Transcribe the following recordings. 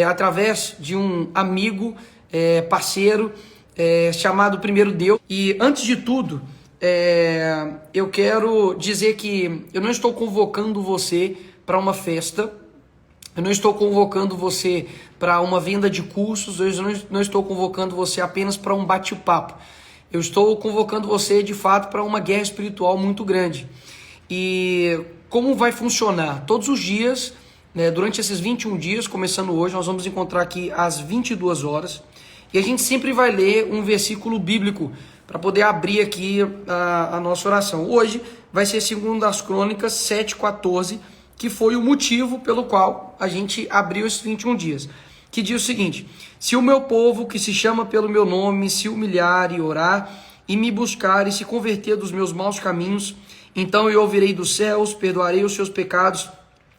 através de um amigo, parceiro, chamado Primeiro Deus. E antes de tudo, eu quero dizer que eu não estou convocando você para uma festa, eu não estou convocando você para uma venda de cursos, eu não estou convocando você apenas para um bate-papo. Eu estou convocando você, de fato, para uma guerra espiritual muito grande. E como vai funcionar? Todos os dias, durante esses 21 dias, começando hoje, nós vamos encontrar aqui às 22 horas. E a gente sempre vai ler um versículo bíblico para poder abrir aqui a nossa oração. Hoje vai ser 2 Crônicas 7,14, que foi o motivo pelo qual a gente abriu esses 21 dias. Que diz o seguinte: se o meu povo, que se chama pelo meu nome, se humilhar e orar, e me buscar e se converter dos meus maus caminhos, então eu ouvirei dos céus, perdoarei os seus pecados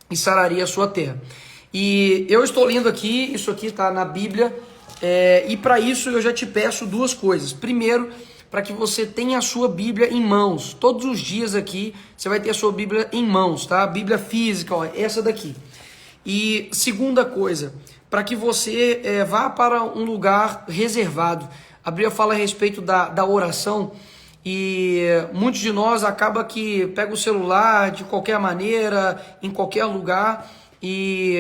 e sararei a sua terra. E eu estou lendo aqui, isso aqui está na Bíblia, e para isso eu já te peço duas coisas. Primeiro, para que você tenha a sua Bíblia em mãos. Todos os dias aqui você vai ter a sua Bíblia em mãos, tá? A Bíblia física, ó, essa daqui. E segunda coisa, para que você vá para um lugar reservado. A Bíblia fala a respeito da oração, e muitos de nós acaba que pega o celular de qualquer maneira, em qualquer lugar, e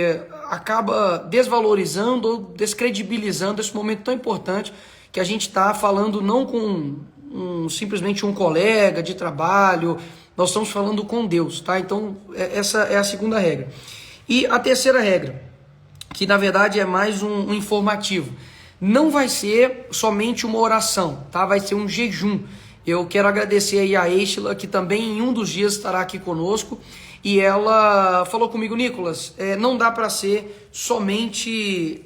acaba desvalorizando ou descredibilizando esse momento tão importante que a gente está falando não com simplesmente um colega de trabalho, nós estamos falando com Deus, tá? Então essa é a segunda regra. E a terceira regra, que na verdade é mais um informativo, não vai ser somente uma oração, tá? Vai ser um jejum. Eu quero agradecer aí a Estela, que também em um dos dias estará aqui conosco, e ela falou comigo: Nicolas, não dá para ser somente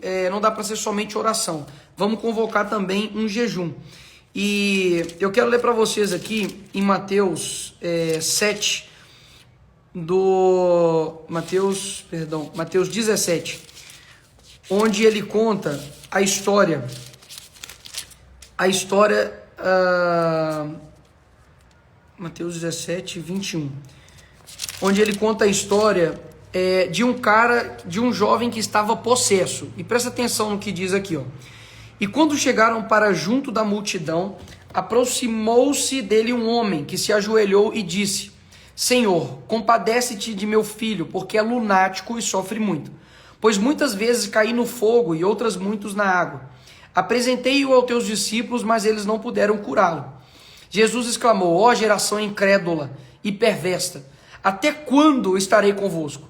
oração, vamos convocar também um jejum. E eu quero ler para vocês aqui em Mateus 7, Mateus 17, onde ele conta a história, Mateus 17, 21, onde ele conta a história de um jovem que estava possesso. E presta atenção no que diz aqui, ó. E quando chegaram para junto da multidão, aproximou-se dele um homem que se ajoelhou e disse: Senhor, compadece-te de meu filho, porque é lunático e sofre muito, pois muitas vezes caí no fogo e outras muitos na água. Apresentei-o aos teus discípulos, mas eles não puderam curá-lo. Jesus exclamou: ó geração incrédula e perversa, até quando estarei convosco?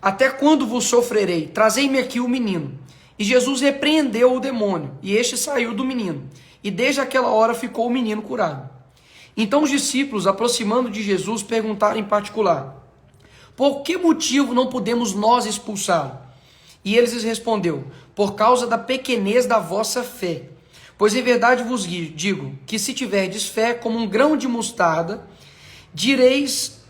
Até quando vos sofrerei? Trazei-me aqui o menino. E Jesus repreendeu o demônio, e este saiu do menino, e desde aquela hora ficou o menino curado. Então os discípulos, aproximando de Jesus, perguntaram em particular: por que motivo não podemos nós expulsá-lo? E eles lhes respondeu: por causa da pequenez da vossa fé. Pois em verdade vos digo, que se tiverdes fé como um grão de mostarda, direis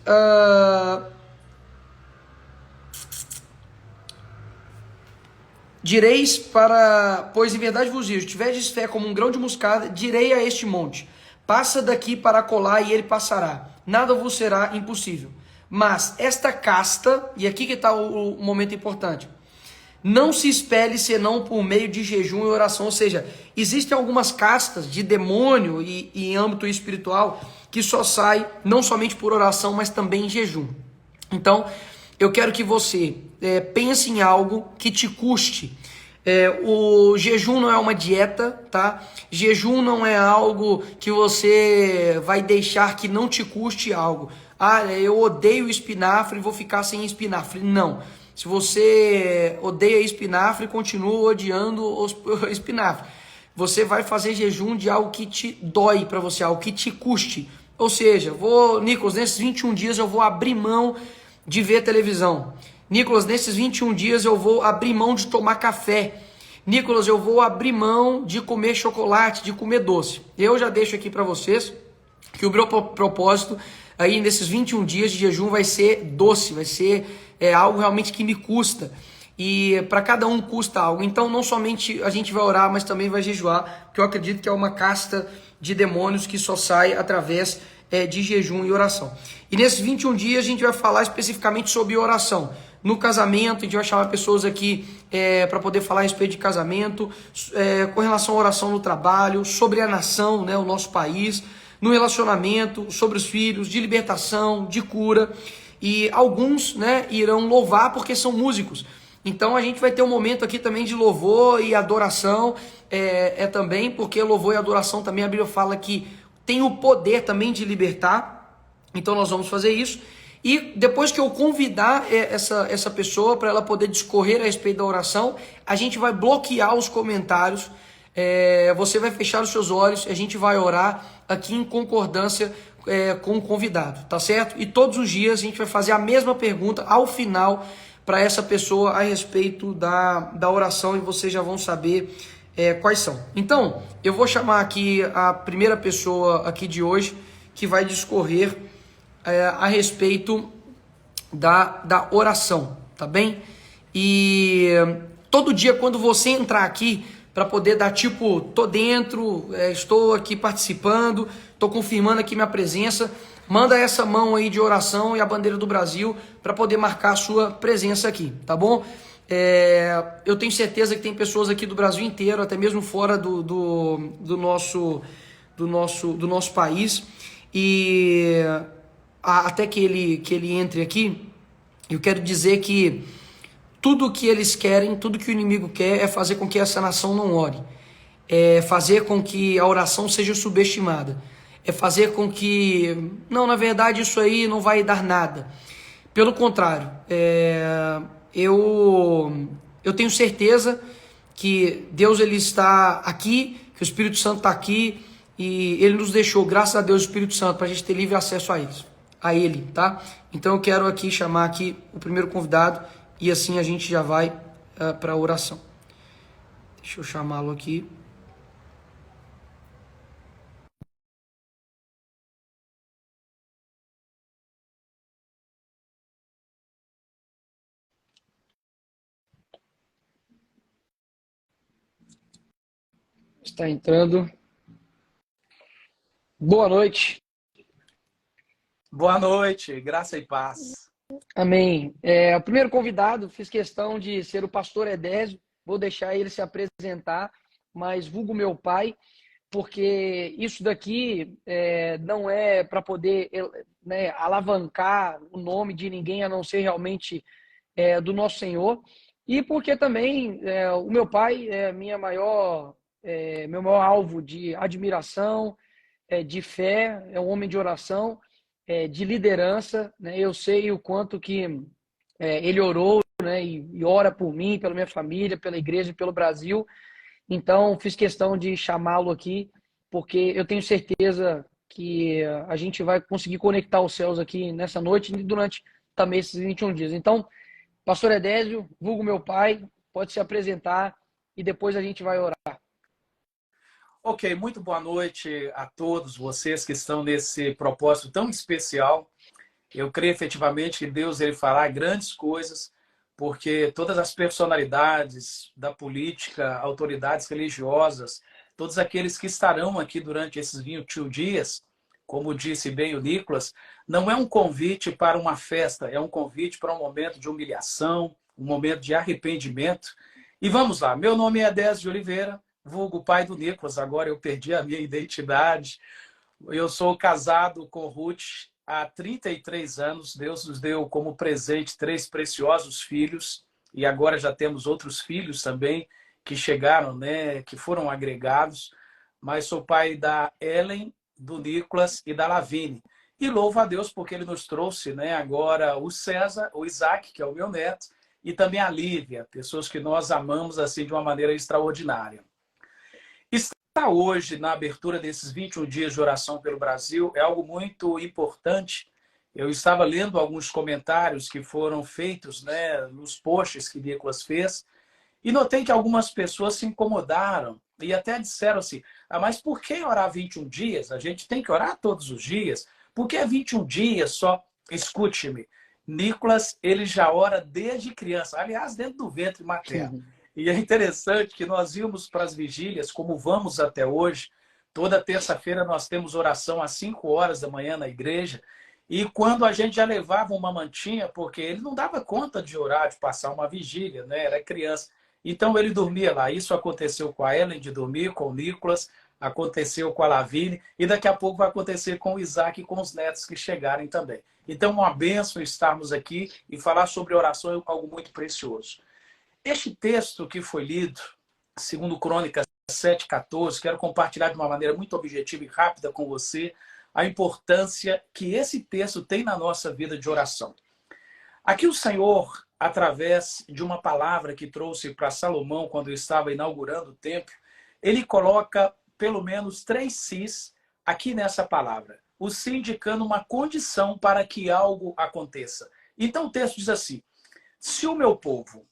pois em verdade vos digo, se tiverdes fé como um grão de mostarda, direi a este monte: passa daqui para acolá, e ele passará. Nada vos será impossível. Mas esta casta, e aqui que está o momento importante, não se espelhe senão por meio de jejum e oração. Ou seja, existem algumas castas de demônio e em âmbito espiritual que só sai não somente por oração, mas também em jejum. Então, eu quero que você pense em algo que te custe. O jejum não é uma dieta, tá? Jejum não é algo que você vai deixar que não te custe algo. Eu odeio espinafre e vou ficar sem espinafre. Não. Se você odeia espinafre, continua odiando espinafre. Você vai fazer jejum de algo que te dói para você, algo que te custe. Ou seja, Nicolas, nesses 21 dias eu vou abrir mão de ver televisão. Nicolas, nesses 21 dias eu vou abrir mão de tomar café. Nicolas, eu vou abrir mão de comer chocolate, de comer doce. Eu já deixo aqui para vocês que o meu propósito aí nesses 21 dias de jejum vai ser doce, vai ser algo realmente que me custa. E para cada um custa algo. Então não somente a gente vai orar, mas também vai jejuar, porque eu acredito que é uma casta de demônios que só sai através de jejum e oração. E nesses 21 dias a gente vai falar especificamente sobre oração. No casamento, a gente vai chamar pessoas aqui para poder falar a respeito de casamento, com relação à oração no trabalho, sobre a nação, né, o nosso país, no relacionamento, sobre os filhos, de libertação, de cura. E alguns, né, irão louvar porque são músicos. Então a gente vai ter um momento aqui também de louvor e adoração, também, porque louvor e adoração também a Bíblia fala que tem o poder também de libertar. Então nós vamos fazer isso. E depois que eu convidar essa pessoa para ela poder discorrer a respeito da oração, a gente vai bloquear os comentários, você vai fechar os seus olhos, a gente vai orar aqui em concordância com o convidado, tá certo? E todos os dias a gente vai fazer a mesma pergunta ao final para essa pessoa a respeito da oração e vocês já vão saber quais são. Então, eu vou chamar aqui a primeira pessoa aqui de hoje que vai discorrer a respeito da oração, tá bem? E todo dia quando você entrar aqui para poder dar tipo, tô dentro, estou aqui participando, tô confirmando aqui minha presença, manda essa mão aí de oração e a bandeira do Brasil para poder marcar a sua presença aqui, tá bom? Eu tenho certeza que tem pessoas aqui do Brasil inteiro, até mesmo fora do nosso país, e até que ele entre aqui, eu quero dizer que tudo que eles querem, tudo que o inimigo quer é fazer com que essa nação não ore, é fazer com que a oração seja subestimada, é fazer com que, não, na verdade isso aí não vai dar nada. Pelo contrário, eu tenho certeza que Deus ele está aqui, que o Espírito Santo está aqui, e ele nos deixou, graças a Deus, o Espírito Santo, para a gente ter livre acesso a ele, tá? Então eu quero aqui chamar aqui o primeiro convidado, e assim a gente já vai para a oração. Deixa eu chamá-lo aqui. Está entrando. Boa noite. Boa noite, graça e paz. Amém. O primeiro convidado, fiz questão de ser o pastor Edésio, vou deixar ele se apresentar, mas vulgo meu pai, porque isso daqui não é para poder alavancar o nome de ninguém, a não ser realmente do nosso Senhor, e porque também o meu pai é meu maior alvo de admiração, de fé, é um homem de oração, de liderança, né? Eu sei o quanto que ele orou, né? E ora por mim, pela minha família, pela igreja e pelo Brasil. Então, fiz questão de chamá-lo aqui, porque eu tenho certeza que a gente vai conseguir conectar os céus aqui nessa noite e durante também esses 21 dias. Então, pastor Edésio, vulgo meu pai, pode se apresentar e depois a gente vai orar. Ok, muito boa noite a todos vocês que estão nesse propósito tão especial. Eu creio efetivamente que Deus ele fará grandes coisas, porque todas as personalidades da política, autoridades religiosas, todos aqueles que estarão aqui durante esses 21 dias, como disse bem o Nicolas, não é um convite para uma festa, é um convite para um momento de humilhação, um momento de arrependimento. E vamos lá, meu nome é Edésio de Oliveira, vulgo pai do Nicolas, agora eu perdi a minha identidade. Eu sou casado com Ruth há 33 anos. Deus nos deu como presente 3 preciosos filhos e agora já temos outros filhos também que chegaram, né, que foram agregados. Mas sou pai da Ellen, do Nicolas e da Lavine. E louvo a Deus porque ele nos trouxe, né, agora o César, o Isaac, que é o meu neto, e também a Lívia, pessoas que nós amamos assim de uma maneira extraordinária. Estar hoje na abertura desses 21 dias de oração pelo Brasil é algo muito importante. Eu estava lendo alguns comentários que foram feitos, né, nos posts que Nicolas fez e notei que algumas pessoas se incomodaram e até disseram assim, mas por que orar 21 dias? A gente tem que orar todos os dias. Por que 21 dias só? Escute-me, Nicolas ele já ora desde criança, aliás, dentro do ventre materno. E é interessante que nós íamos para as vigílias, como vamos até hoje, Toda terça-feira nós temos oração às 5 horas da manhã na igreja. E quando a gente já levava uma mantinha, porque ele não dava conta de orar, de passar uma vigília, né? Era criança. Então ele dormia lá. Isso aconteceu com a Ellen de dormir, com o Nicolas, aconteceu com a Lavine, e daqui a pouco vai acontecer com o Isaac e com os netos que chegarem também. Então, uma bênção estarmos aqui e falar sobre oração é algo muito precioso. Este texto que foi lido, segundo Crônicas 7,14, quero compartilhar de uma maneira muito objetiva e rápida com você a importância que esse texto tem na nossa vida de oração. Aqui o Senhor, através de uma palavra que trouxe para Salomão quando estava inaugurando o templo, ele coloca pelo menos 3 sis aqui nessa palavra. O si indicando uma condição para que algo aconteça. Então o texto diz assim: se o meu povo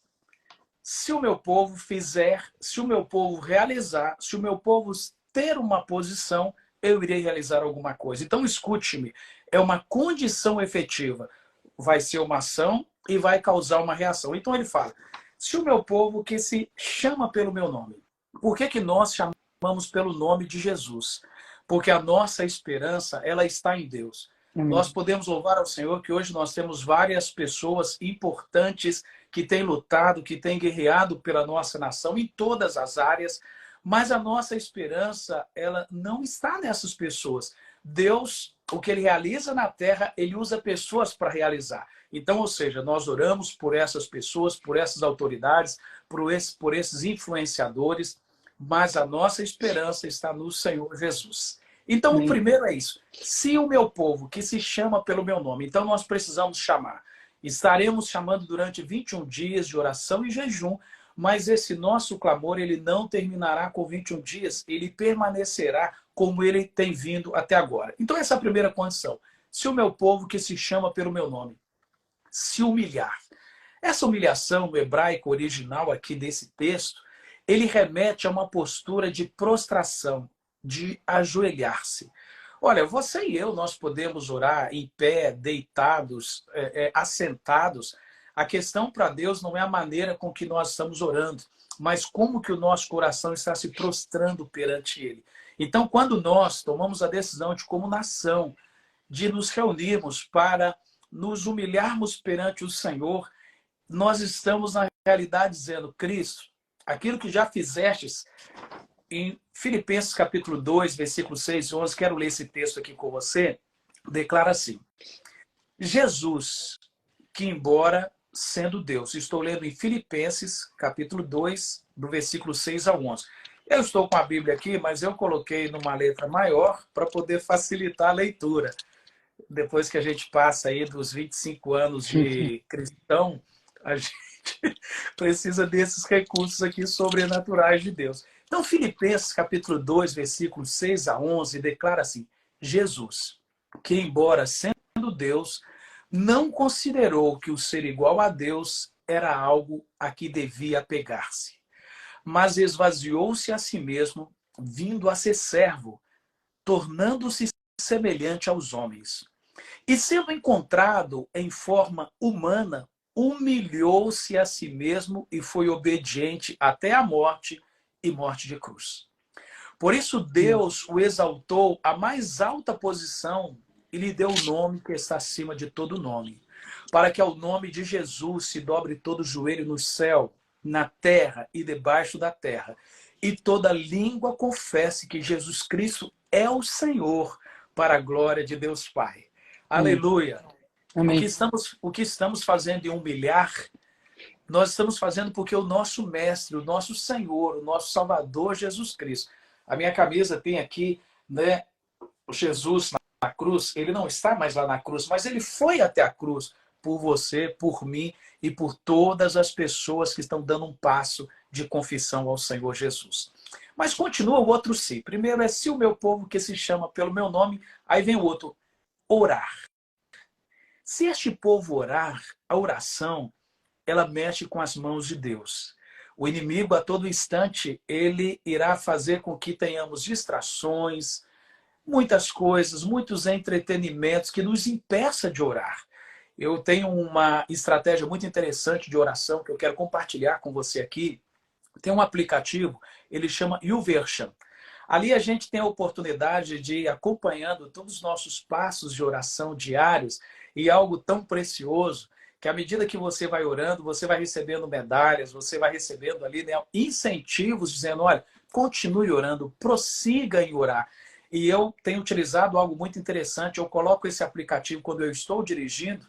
fizer, se o meu povo realizar, se o meu povo ter uma posição, eu irei realizar alguma coisa. Então escute-me, é uma condição efetiva. Vai ser uma ação e vai causar uma reação. Então ele fala: se o meu povo que se chama pelo meu nome. Por que nós chamamos pelo nome de Jesus? Porque a nossa esperança, ela está em Deus. Nós podemos louvar ao Senhor que hoje nós temos várias pessoas importantes que têm lutado, que têm guerreado pela nossa nação em todas as áreas, mas a nossa esperança, ela não está nessas pessoas. Deus, o que ele realiza na terra, ele usa pessoas para realizar. Então, ou seja, nós oramos por essas pessoas, por essas autoridades, por esses influenciadores, mas a nossa esperança está no Senhor Jesus. Então, o primeiro é isso. Se o meu povo, que se chama pelo meu nome, então nós precisamos chamar. Estaremos chamando durante 21 dias de oração e jejum, mas esse nosso clamor, ele não terminará com 21 dias, ele permanecerá como ele tem vindo até agora. Então, essa é a primeira condição. Se o meu povo, que se chama pelo meu nome, se humilhar. Essa humilhação no hebraico original aqui desse texto, ele remete a uma postura de prostração, de ajoelhar-se. Olha, você e eu, nós podemos orar em pé, deitados, assentados. A questão para Deus não é a maneira com que nós estamos orando, mas como que o nosso coração está se prostrando perante Ele. Então, quando nós tomamos a decisão de, como nação, de nos reunirmos para nos humilharmos perante o Senhor, nós estamos, na realidade, dizendo: Cristo, aquilo que já fizestes, em Filipenses capítulo 2, versículos 6 e 11, quero ler esse texto aqui com você, declara assim: Jesus, que embora sendo Deus, estou lendo em Filipenses capítulo 2, do versículo 6 ao 11. Eu estou com a Bíblia aqui, mas eu coloquei numa letra maior para poder facilitar a leitura. Depois que a gente passa aí dos 25 anos de cristão, a gente precisa desses recursos aqui sobrenaturais de Deus. Então, Filipenses capítulo 2, versículos 6 a 11, declara assim: Jesus, que embora sendo Deus, não considerou que o ser igual a Deus era algo a que devia apegar-se, mas esvaziou-se a si mesmo, vindo a ser servo, tornando-se semelhante aos homens. E sendo encontrado em forma humana, humilhou-se a si mesmo e foi obediente até a morte e morte de cruz. Por isso Deus o exaltou à mais alta posição e lhe deu o nome que está acima de todo nome, para que ao nome de Jesus se dobre todo o joelho no céu, na terra e debaixo da terra, e toda língua confesse que Jesus Cristo é o Senhor, para a glória de Deus Pai. Aleluia! Amém. O que estamos fazendo em humilhar, nós estamos fazendo porque o nosso Mestre, o nosso Senhor, o nosso Salvador Jesus Cristo. A minha camisa tem aqui, né, o Jesus na cruz. Ele não está mais lá na cruz, mas ele foi até a cruz por você, por mim e por todas as pessoas que estão dando um passo de confissão ao Senhor Jesus. Mas continua o outro si. Primeiro é: se o meu povo que se chama pelo meu nome. Aí vem o outro: orar. Se este povo orar, a oração, ela mexe com as mãos de Deus. O inimigo, a todo instante, ele irá fazer com que tenhamos distrações, muitas coisas, muitos entretenimentos que nos impeça de orar. Eu tenho uma estratégia muito interessante de oração que eu quero compartilhar com você aqui. Tem um aplicativo, ele chama YouVersion. Ali a gente tem a oportunidade de ir acompanhando todos os nossos passos de oração diários e algo tão precioso que à medida que você vai orando, você vai recebendo medalhas, você vai recebendo ali, né, incentivos dizendo, olha, continue orando, prossiga em orar. E eu tenho utilizado algo muito interessante, eu coloco esse aplicativo quando eu estou dirigindo.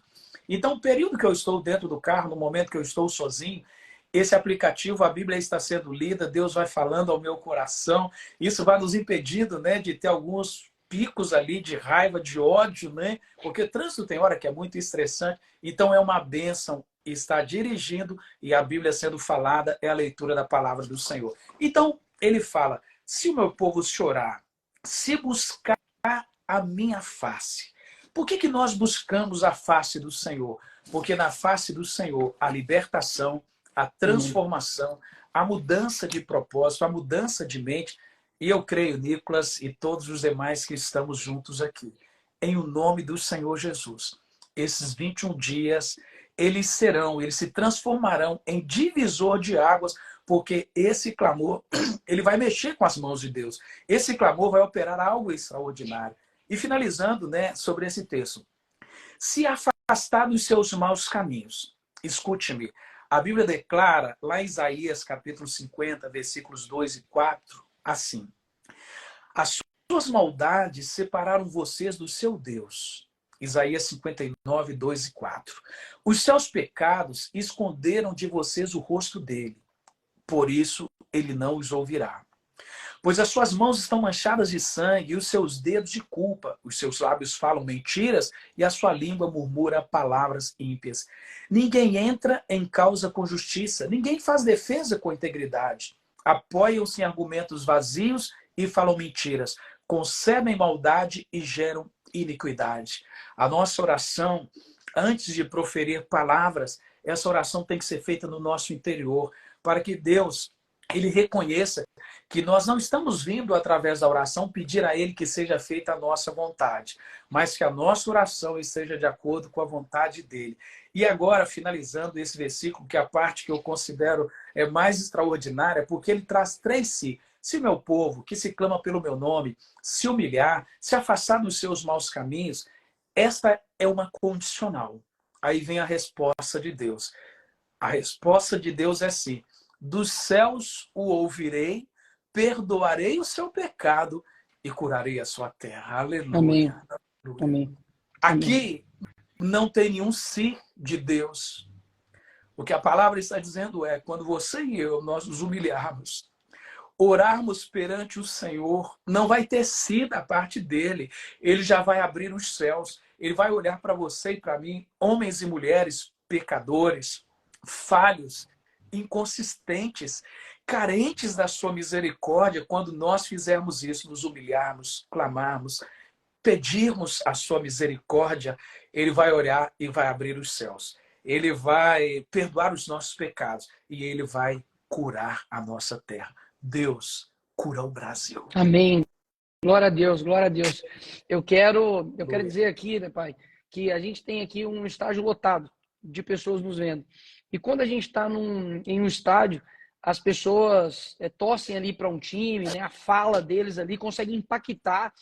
Então, o período que eu estou dentro do carro, no momento que eu estou sozinho, esse aplicativo, a Bíblia está sendo lida, Deus vai falando ao meu coração. Isso vai nos impedindo, né, de ter alguns picos ali de raiva, de ódio, né? Porque trânsito tem hora que é muito estressante. Então é uma bênção estar dirigindo e a Bíblia sendo falada é a leitura da palavra do Senhor. Então ele fala: se o meu povo chorar, se buscar a minha face. Por que nós buscamos a face do Senhor? Porque na face do Senhor a libertação, a transformação, a mudança de propósito, a mudança de mente. E eu creio, Nicolas, e todos os demais que estamos juntos aqui, em o nome do Senhor Jesus, esses 21 dias, eles se transformarão em divisor de águas, porque esse clamor, ele vai mexer com as mãos de Deus. Esse clamor vai operar algo extraordinário. E finalizando, né, sobre esse texto. Se afastar dos seus maus caminhos. Escute-me. A Bíblia declara, lá em Isaías, capítulo 50, versículos 2 e 4, assim: as suas maldades separaram vocês do seu Deus. Isaías 59, 2 e 4. Os seus pecados esconderam de vocês o rosto dele. Por isso, ele não os ouvirá. Pois as suas mãos estão manchadas de sangue e os seus dedos de culpa. Os seus lábios falam mentiras e a sua língua murmura palavras ímpias. Ninguém entra em causa com justiça. Ninguém faz defesa com integridade. Apoiam-se em argumentos vazios e falam mentiras. Concebem maldade e geram iniquidade. A nossa oração, antes de proferir palavras, essa oração tem que ser feita no nosso interior, para que Deus, ele reconheça que nós não estamos vindo através da oração pedir a ele que seja feita a nossa vontade, mas que a nossa oração esteja de acordo com a vontade dele. E agora, finalizando esse versículo, que é a parte que eu considero mais extraordinária, porque ele traz 3 si. Se o meu povo, que se clama pelo meu nome, se humilhar, se afastar dos seus maus caminhos, esta é uma condicional. Aí vem a resposta de Deus. A resposta de Deus é sim. Dos céus o ouvirei, perdoarei o seu pecado e curarei a sua terra. Aleluia. Amém. Aleluia. Amém. Aqui não tem nenhum si de Deus. O que a palavra está dizendo é, quando você e eu, nós nos humilharmos, orarmos perante o Senhor, não vai ter si da parte dele. Ele já vai abrir os céus. Ele vai olhar para você e para mim, homens e mulheres pecadores, falhos, inconsistentes, carentes da sua misericórdia. Quando nós fizermos isso, nos humilharmos, clamarmos, pedirmos a sua misericórdia, ele vai olhar e vai abrir os céus. Ele vai perdoar os nossos pecados e ele vai curar a nossa terra. Deus cura o Brasil. Amém. Glória a Deus, glória a Deus. Eu quero dizer aqui, né, Pai, que a gente tem aqui um estádio lotado de pessoas nos vendo. E quando a gente está em um estádio, as pessoas torcem ali para um time, né? A fala deles ali consegue impactar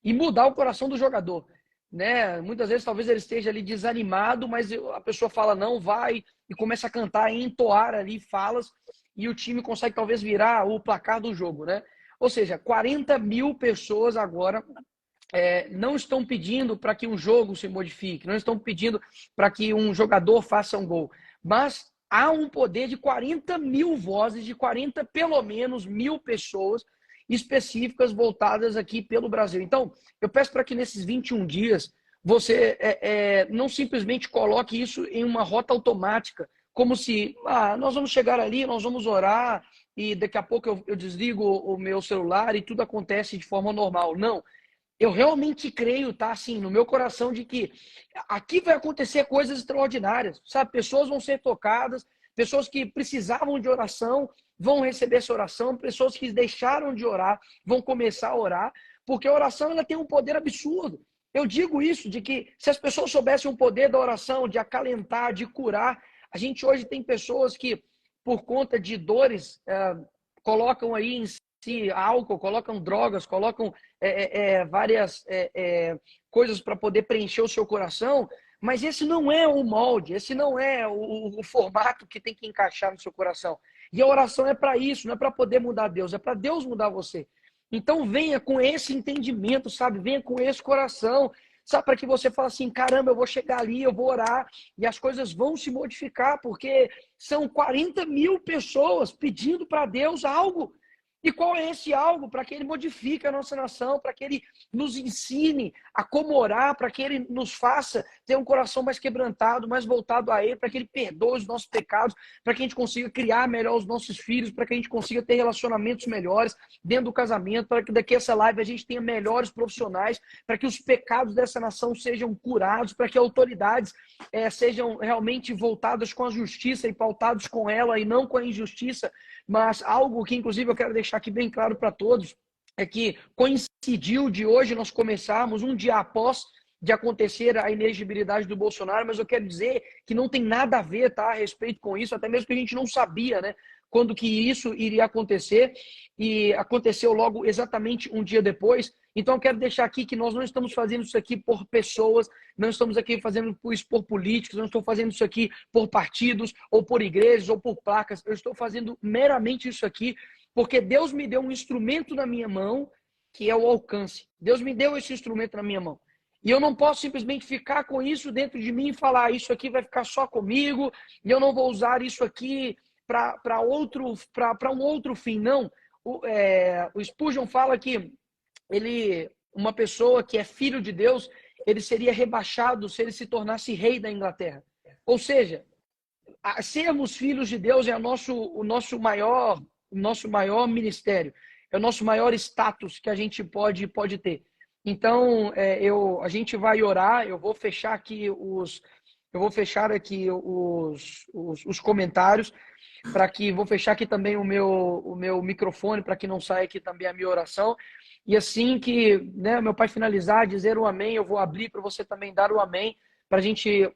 e mudar o coração do jogador, né? Muitas vezes talvez ele esteja ali desanimado, mas a pessoa fala não, vai, e começa a cantar e entoar ali falas, e o time consegue talvez virar o placar do jogo, né? Ou seja, 40 mil pessoas agora não estão pedindo para que um jogo se modifique, não estão pedindo para que um jogador faça um gol, mas há um poder de 40 mil vozes, de 40 pelo menos mil pessoas específicas voltadas aqui pelo Brasil. Então, eu peço para que nesses 21 dias você não simplesmente coloque isso em uma rota automática, como se nós vamos chegar ali, nós vamos orar e daqui a pouco eu desligo o meu celular e tudo acontece de forma normal. Não. Eu realmente creio, tá, assim, no meu coração, de que aqui vai acontecer coisas extraordinárias, sabe? Pessoas vão ser tocadas, pessoas que precisavam de oração vão receber essa oração, pessoas que deixaram de orar vão começar a orar, porque a oração ela tem um poder absurdo. Eu digo isso, de que se as pessoas soubessem o poder da oração, de acalentar, de curar, a gente hoje tem pessoas que, por conta de dores, colocam aí em álcool, colocam drogas, colocam várias coisas para poder preencher o seu coração, mas esse não é o molde, esse não é o formato que tem que encaixar no seu coração. E a oração é para isso, não é para poder mudar Deus, é para Deus mudar você. Então venha com esse entendimento, sabe? Venha com esse coração, sabe? Para que você fale assim, caramba, eu vou chegar ali, eu vou orar e as coisas vão se modificar, porque são 40 mil pessoas pedindo para Deus algo. E qual é esse algo? Para que ele modifique a nossa nação, para que ele nos ensine a como orar, para que ele nos faça ter um coração mais quebrantado, mais voltado a ele, para que ele perdoe os nossos pecados, para que a gente consiga criar melhor os nossos filhos, para que a gente consiga ter relacionamentos melhores dentro do casamento, para que daqui a essa live a gente tenha melhores profissionais, para que os pecados dessa nação sejam curados, para que autoridades sejam realmente voltadas com a justiça e pautados com ela e não com a injustiça. Mas algo que, inclusive, eu quero deixar aqui bem claro para todos, é que coincidiu de hoje nós começarmos um dia após de acontecer a inelegibilidade do Bolsonaro, mas eu quero dizer que não tem nada a ver, tá, a respeito com isso, até mesmo que a gente não sabia, né, quando que isso iria acontecer, e aconteceu logo exatamente um dia depois. Então eu quero deixar aqui que nós não estamos fazendo isso aqui por pessoas, não estamos aqui fazendo isso por políticos, não estou fazendo isso aqui por partidos, ou por igrejas, ou por placas. Eu estou fazendo meramente isso aqui porque Deus me deu um instrumento na minha mão, que é o alcance. Deus me deu esse instrumento na minha mão. E eu não posso simplesmente ficar com isso dentro de mim e falar, isso aqui vai ficar só comigo, e eu não vou usar isso aqui para um outro fim. Não. O Spurgeon fala que uma pessoa que é filho de Deus, ele seria rebaixado se ele se tornasse rei da Inglaterra. Ou seja, sermos filhos de Deus é o nosso maior ministério, é o nosso maior status que a gente pode ter. Então, a gente vai orar, eu vou fechar aqui os comentários, vou fechar aqui também o meu microfone, para que não saia aqui também a minha oração. E assim que, né, meu pai finalizar, dizer o amém, eu vou abrir para você também dar o amém, para a gente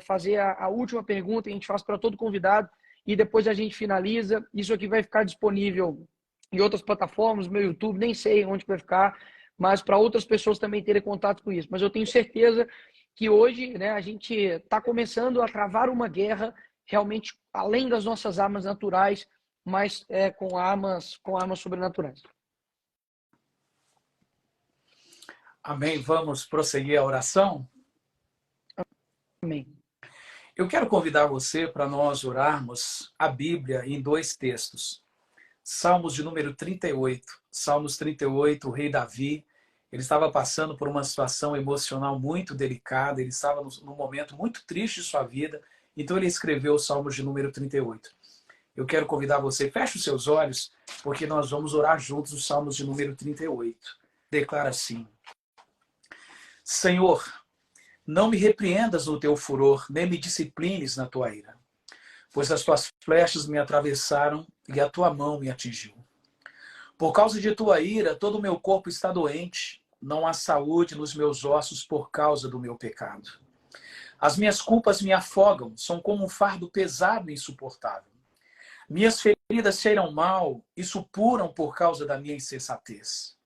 fazer a última pergunta, a gente faz para todo convidado, e depois a gente finaliza. Isso aqui vai ficar disponível em outras plataformas, meu YouTube, nem sei onde vai ficar, mas para outras pessoas também terem contato com isso. Mas eu tenho certeza que hoje, né, a gente está começando a travar uma guerra realmente além das nossas armas naturais, mas com armas sobrenaturais. Amém. Vamos prosseguir a oração? Amém. Eu quero convidar você para nós orarmos a Bíblia em 2 textos. Salmos de número 38. Salmos 38, o rei Davi, ele estava passando por uma situação emocional muito delicada, ele estava num momento muito triste de sua vida, então ele escreveu o Salmos de número 38. Eu quero convidar você, feche os seus olhos, porque nós vamos orar juntos os Salmos de número 38. Declara assim: Senhor, não me repreendas no teu furor, nem me disciplines na tua ira, pois as tuas flechas me atravessaram e a tua mão me atingiu. Por causa de tua ira, todo o meu corpo está doente, não há saúde nos meus ossos por causa do meu pecado. As minhas culpas me afogam, são como um fardo pesado e insuportável. Minhas feridas cheiram mal e supuram por causa da minha insensatez.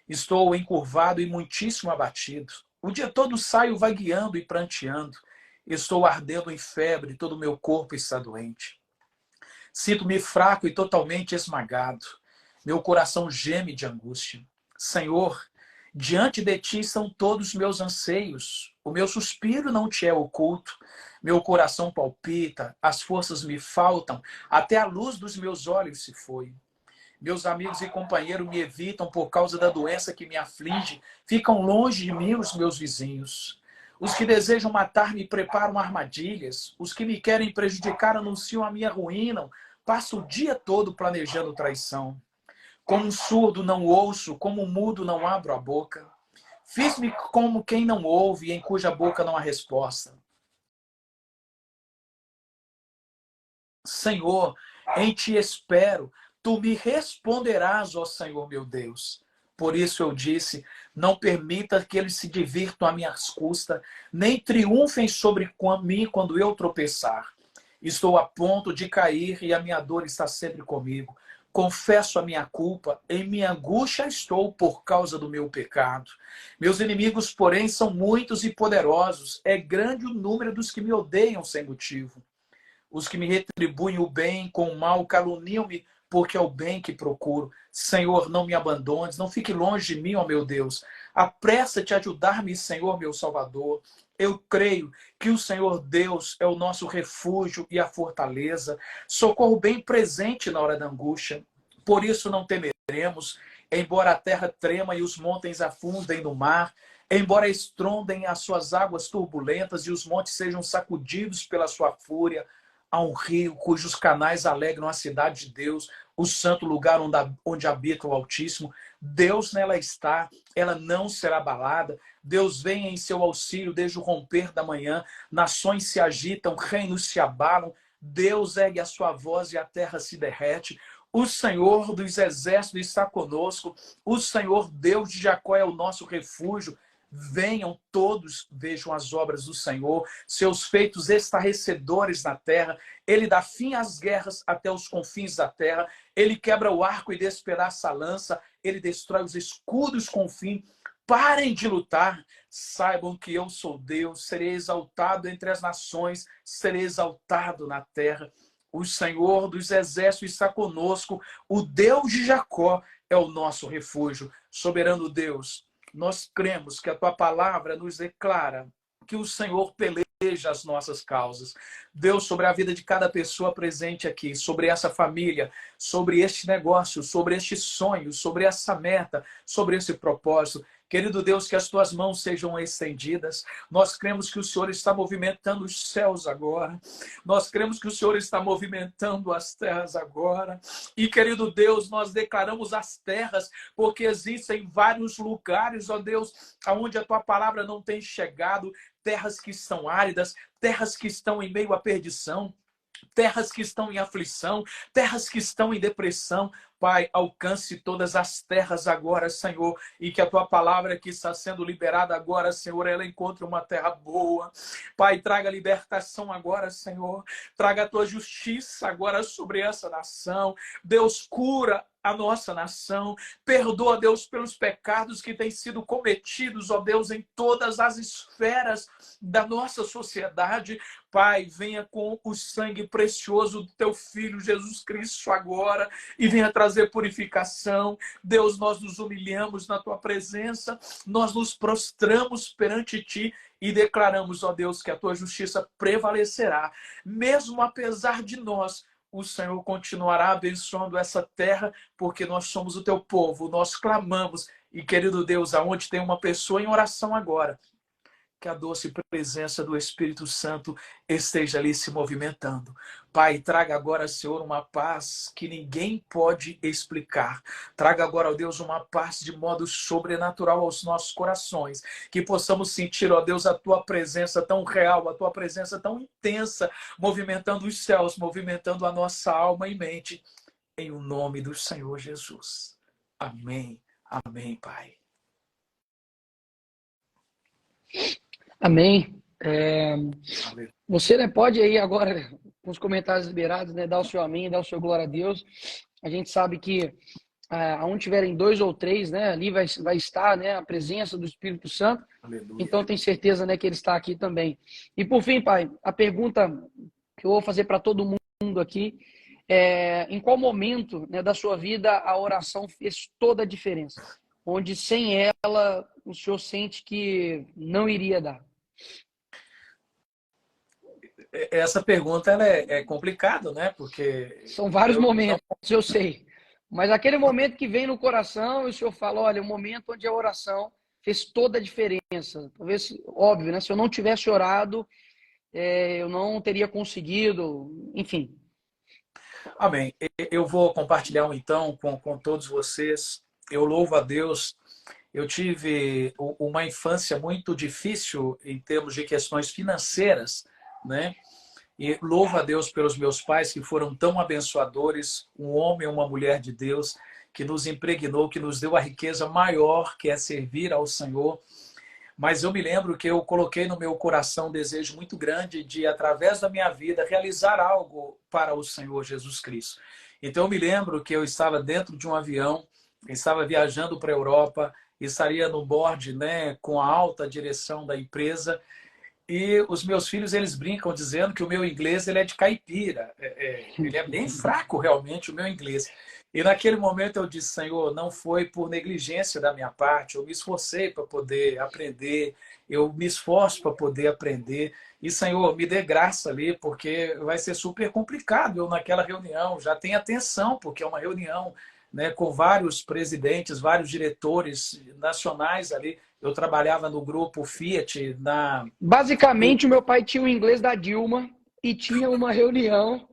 Estou encurvado e muitíssimo abatido. O dia todo saio vagueando e pranteando. Estou ardendo em febre, todo o meu corpo está doente. Sinto-me fraco e totalmente esmagado. Meu coração geme de angústia. Senhor, diante de ti são todos os meus anseios. O meu suspiro não te é oculto. Meu coração palpita, as forças me faltam, até a luz dos meus olhos se foi. Meus amigos e companheiros me evitam por causa da doença que me aflige. Ficam longe de mim os meus vizinhos. Os que desejam matar-me preparam armadilhas. Os que me querem prejudicar anunciam a minha ruína. Passo o dia todo planejando traição. Como um surdo não ouço, como um mudo não abro a boca. Fiz-me como quem não ouve e em cuja boca não há resposta. Senhor, em ti espero. Tu me responderás, ó Senhor meu Deus. Por isso eu disse, não permita que eles se divirtam a minhas custas, nem triunfem sobre mim quando eu tropeçar. Estou a ponto de cair e a minha dor está sempre comigo. confesso a minha culpa, em minha angústia estou por causa do meu pecado. Meus inimigos, porém, são muitos e poderosos, é grande o número dos que me odeiam sem motivo. Os que me retribuem o bem com o mal caluniam-me, porque é o bem que procuro. Senhor, não me abandones, não fique longe de mim, ó meu Deus. Apressa-te a ajudar-me, Senhor, meu Salvador. Eu creio que o Senhor Deus é o nosso refúgio e a fortaleza, socorro bem presente na hora da angústia. Por isso não temeremos, embora a terra trema e os montes afundem no mar, embora estrondem as suas águas turbulentas e os montes sejam sacudidos pela sua fúria. Há um rio cujos canais alegram a cidade de Deus, o santo lugar onde habita o Altíssimo. Deus nela está, ela não será abalada. Deus vem em seu auxílio desde o romper da manhã. Nações se agitam, reinos se abalam. Deus ergue a sua voz e a terra se derrete. O Senhor dos exércitos está conosco. O Senhor Deus de Jacó é o nosso refúgio. Venham todos, vejam as obras do Senhor, seus feitos estarrecedores na terra. Ele dá fim às guerras até os confins da terra. Ele quebra o arco e despedaça a lança. Ele destrói os escudos com fim. Parem de lutar. Saibam que eu sou Deus. Serei exaltado entre as nações. Serei exaltado na terra. O Senhor dos exércitos está conosco. O Deus de Jacó é o nosso refúgio. Soberano Deus, nós cremos que a tua palavra nos declara que o Senhor peleja as nossas causas. Deus, sobre a vida de cada pessoa presente aqui, sobre essa família, sobre este negócio, sobre este sonho, sobre essa meta, sobre esse propósito. Querido Deus, que as tuas mãos sejam estendidas. Nós cremos que o Senhor está movimentando os céus agora. Nós cremos que o Senhor está movimentando as terras agora. E, querido Deus, nós declaramos as terras, porque existem vários lugares, ó Deus, onde a tua palavra não tem chegado. Terras que estão áridas, terras que estão em meio à perdição, terras que estão em aflição, terras que estão em depressão. Pai, alcance todas as terras agora, Senhor, e que a tua palavra que está sendo liberada agora, Senhor, ela encontre uma terra boa. Pai, traga libertação agora, Senhor. Traga a tua justiça agora sobre essa nação. Deus, cura a nossa nação. Perdoa, Deus, pelos pecados que têm sido cometidos, ó Deus, em todas as esferas da nossa sociedade. Pai, venha com o sangue precioso do teu Filho Jesus Cristo agora e venha trazer purificação. Deus, nós nos humilhamos na tua presença, nós nos prostramos perante ti e declaramos, ó Deus, que a tua justiça prevalecerá. Mesmo apesar de nós, o Senhor continuará abençoando essa terra, porque nós somos o teu povo, nós clamamos. E, querido Deus, aonde tem uma pessoa em oração agora, que a doce presença do Espírito Santo esteja ali se movimentando. Pai, traga agora, Senhor, uma paz que ninguém pode explicar. Traga agora, ó Deus, uma paz de modo sobrenatural aos nossos corações. Que possamos sentir, ó Deus, a tua presença tão real, a tua presença tão intensa, movimentando os céus, movimentando a nossa alma e mente. Em o nome do Senhor Jesus. Amém. Amém, Pai. Amém. Você, né, pode aí agora, com os comentários liberados, né, dar o seu amém, dar o seu glória a Deus. A gente sabe que aonde tiverem 2 ou 3, né, ali vai estar, né, a presença do Espírito Santo. Aleluia. Então, tem certeza, né, que ele está aqui também. E por fim, Pai, a pergunta que eu vou fazer para todo mundo aqui é: em qual momento, né, da sua vida a oração fez toda a diferença? Onde sem ela o senhor sente que não iria dar? Essa pergunta ela é complicada, né? Porque São vários momentos, eu sei. Mas aquele momento que vem no coração e o senhor fala, olha, o momento onde a oração fez toda a diferença. Talvez, óbvio, né? Se eu não tivesse orado, eu não teria conseguido, enfim. Amém. Eu vou compartilhar então com todos vocês. Eu louvo a Deus. Eu tive uma infância muito difícil em termos de questões financeiras, né? E louvo a Deus pelos meus pais que foram tão abençoadores, um homem e uma mulher de Deus que nos impregnou, que nos deu a riqueza maior que é servir ao Senhor. Mas eu me lembro que eu coloquei no meu coração um desejo muito grande de, através da minha vida, realizar algo para o Senhor Jesus Cristo. Então eu me lembro que eu estava dentro de um avião, estava viajando para a Europa, estaria no board, né, com a alta direção da empresa, e os meus filhos, eles brincam dizendo que o meu inglês ele é de caipira. Ele é bem fraco, realmente, o meu inglês. E naquele momento eu disse, Senhor, não foi por negligência da minha parte, eu me esforcei para poder aprender, eu me esforço para poder aprender. E, Senhor, me dê graça ali, porque vai ser super complicado eu naquela reunião. Já tenho atenção, porque é uma reunião, né, com vários presidentes, vários diretores nacionais ali. Eu trabalhava no grupo Fiat, Basicamente, o meu pai tinha o inglês da Dilma e tinha uma reunião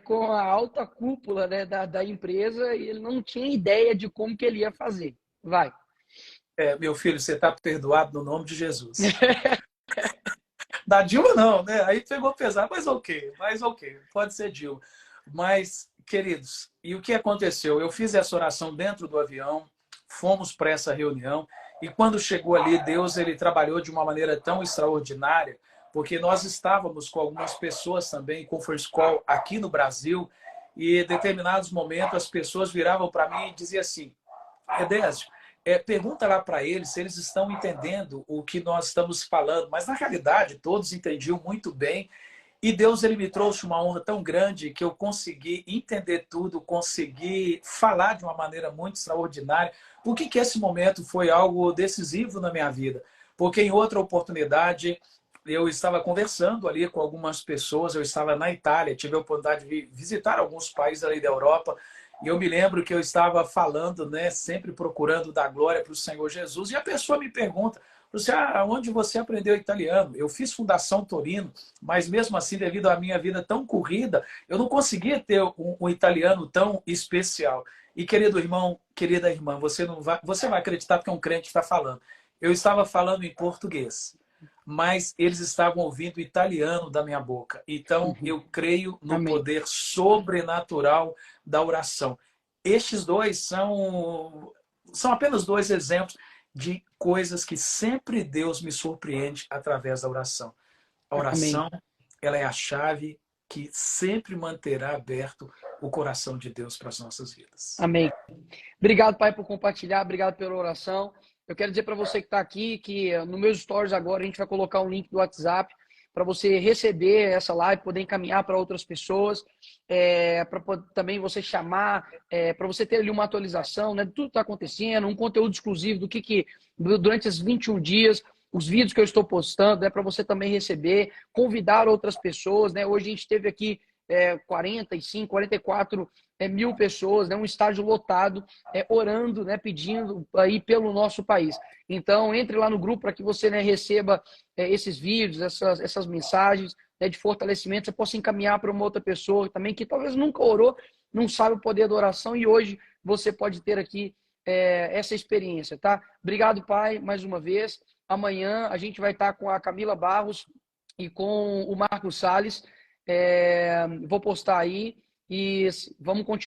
com a alta cúpula, né, da empresa, e ele não tinha ideia de como que ele ia fazer. Vai. Meu filho, você está perdoado no nome de Jesus. Da Dilma não, né? Aí pegou pesado, mas ok, pode ser Dilma. Mas, queridos, e o que aconteceu? Eu fiz essa oração dentro do avião, fomos para essa reunião, e quando chegou ali, Deus ele trabalhou de uma maneira tão extraordinária, porque nós estávamos com algumas pessoas também, conference call aqui no Brasil, e em determinados momentos as pessoas viravam para mim e diziam assim, Edésio, pergunta lá para eles se eles estão entendendo o que nós estamos falando. Mas, na realidade, todos entendiam muito bem. E Deus ele me trouxe uma honra tão grande que eu consegui entender tudo, consegui falar de uma maneira muito extraordinária. Por que esse momento foi algo decisivo na minha vida? Porque em outra oportunidade eu estava conversando ali com algumas pessoas, eu estava na Itália, tive a oportunidade de visitar alguns países ali da Europa, e eu me lembro que eu estava falando, né, sempre procurando dar glória para o Senhor Jesus, e a pessoa me pergunta, você, onde você aprendeu italiano? Eu fiz Fundação Torino, mas mesmo assim, devido à minha vida tão corrida, eu não conseguia ter um italiano tão especial. E querido irmão, querida irmã, você vai acreditar porque é um crente que está falando. Eu estava falando em português, mas eles estavam ouvindo italiano da minha boca. Então, eu creio no Amém. poder sobrenatural da oração. Estes dois são apenas dois exemplos de coisas que sempre Deus me surpreende através da oração. A Amém. oração, ela é a chave que sempre manterá aberto o coração de Deus para as nossas vidas. Amém. Obrigado, pai, por compartilhar. Obrigado pela oração. Eu quero dizer para você que está aqui que no meus stories agora a gente vai colocar um link do WhatsApp para você receber essa live, poder encaminhar para outras pessoas, para também você chamar, para você ter ali uma atualização, né, de tudo que está acontecendo, um conteúdo exclusivo do que durante esses 21 dias, os vídeos que eu estou postando, para você também receber, convidar outras pessoas. Né? Hoje a gente teve aqui 45, 44 mil pessoas, né, um estádio lotado, orando, né, pedindo aí pelo nosso país. Então, entre lá no grupo para que você, né, receba esses vídeos, essas mensagens, né, de fortalecimento, você possa encaminhar para uma outra pessoa também que talvez nunca orou, não sabe o poder da oração, e hoje você pode ter aqui essa experiência, tá? Obrigado, pai, mais uma vez. Amanhã a gente vai estar com a Camila Barros e com o Marcos Salles. Vou postar aí e vamos continuar.